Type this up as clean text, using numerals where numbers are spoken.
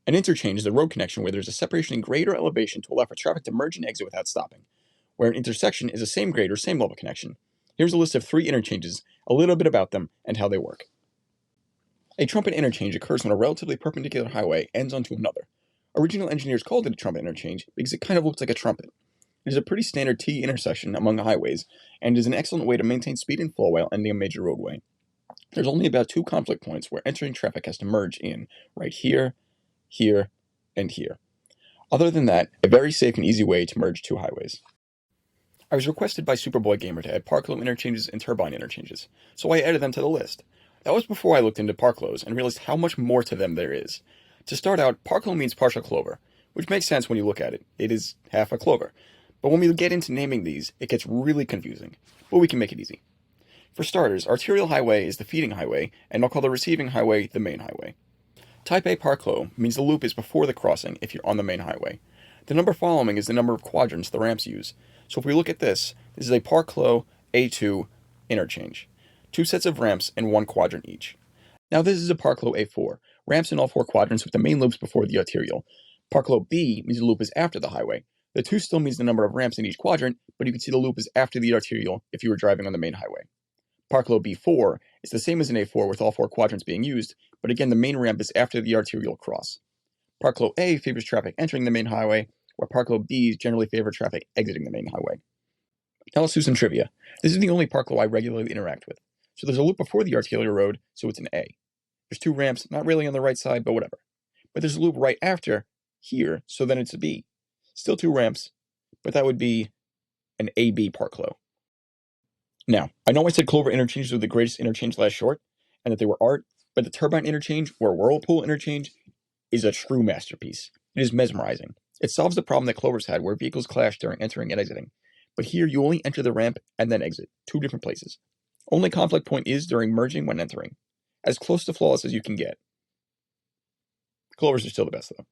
An interchange is a road connection where there's a separation in grade or elevation to allow for traffic to merge and exit without stopping, where an intersection is a same grade or same level connection. Here's a list of 3 interchanges, a little bit about them, and how they work. A trumpet interchange occurs when a relatively perpendicular highway ends onto another. Original engineers called it a trumpet interchange because it kind of looks like a trumpet. It is a pretty standard T intersection among highways, and is an excellent way to maintain speed and flow while ending a major roadway. There's only about 2 conflict points where entering traffic has to merge in, right here, here, and here. Other than that, a very safe and easy way to merge 2 highways. I was requested by Superboy Gamer to add par-clos interchanges and turbine interchanges, so I added them to the list. That was before I looked into par-clos and realized how much more to them there is. To start out, par-clos means partial clover, which makes sense when you look at it. It is half a clover. But when we get into naming these, it gets really confusing. But we can make it easy. For starters, arterial highway is the feeding highway, and I'll call the receiving highway the main highway. Type A par-clos means the loop is before the crossing if you're on the main highway. The number following is the number of quadrants the ramps use. So if we look at this is a par-clos A2 interchange. 2 sets of ramps and 1 quadrant each. Now this is a par-clos A4. Ramps in all 4 quadrants with the main loops before the arterial. Par-clos B means the loop is after the highway. The 2 still means the number of ramps in each quadrant, but you can see the loop is after the arterial if you were driving on the main highway. Par-clos B4 is the same as an A4 with all 4 quadrants being used, but again the main ramp is after the arterial cross. Par-clos A favors traffic entering the main highway, where par-clos B generally favor traffic exiting the main highway. Now let's do some trivia. This is the only par-clos I regularly interact with. So there's a loop before the arterial road, so it's an A. There's 2 ramps, not really on the right side, but whatever. But there's a loop right after, here, so then it's a B. Still 2 ramps, but that would be an AB par-clos. Now, I know I said clover interchanges were the greatest interchange last short, and that they were art, but the turbine interchange, or whirlpool interchange, is a true masterpiece. It is mesmerizing. It solves the problem that clovers had where vehicles clash during entering and exiting. But here you only enter the ramp and then exit, 2 different places. Only conflict point is during merging when entering. As close to flawless as you can get. Clovers are still the best though.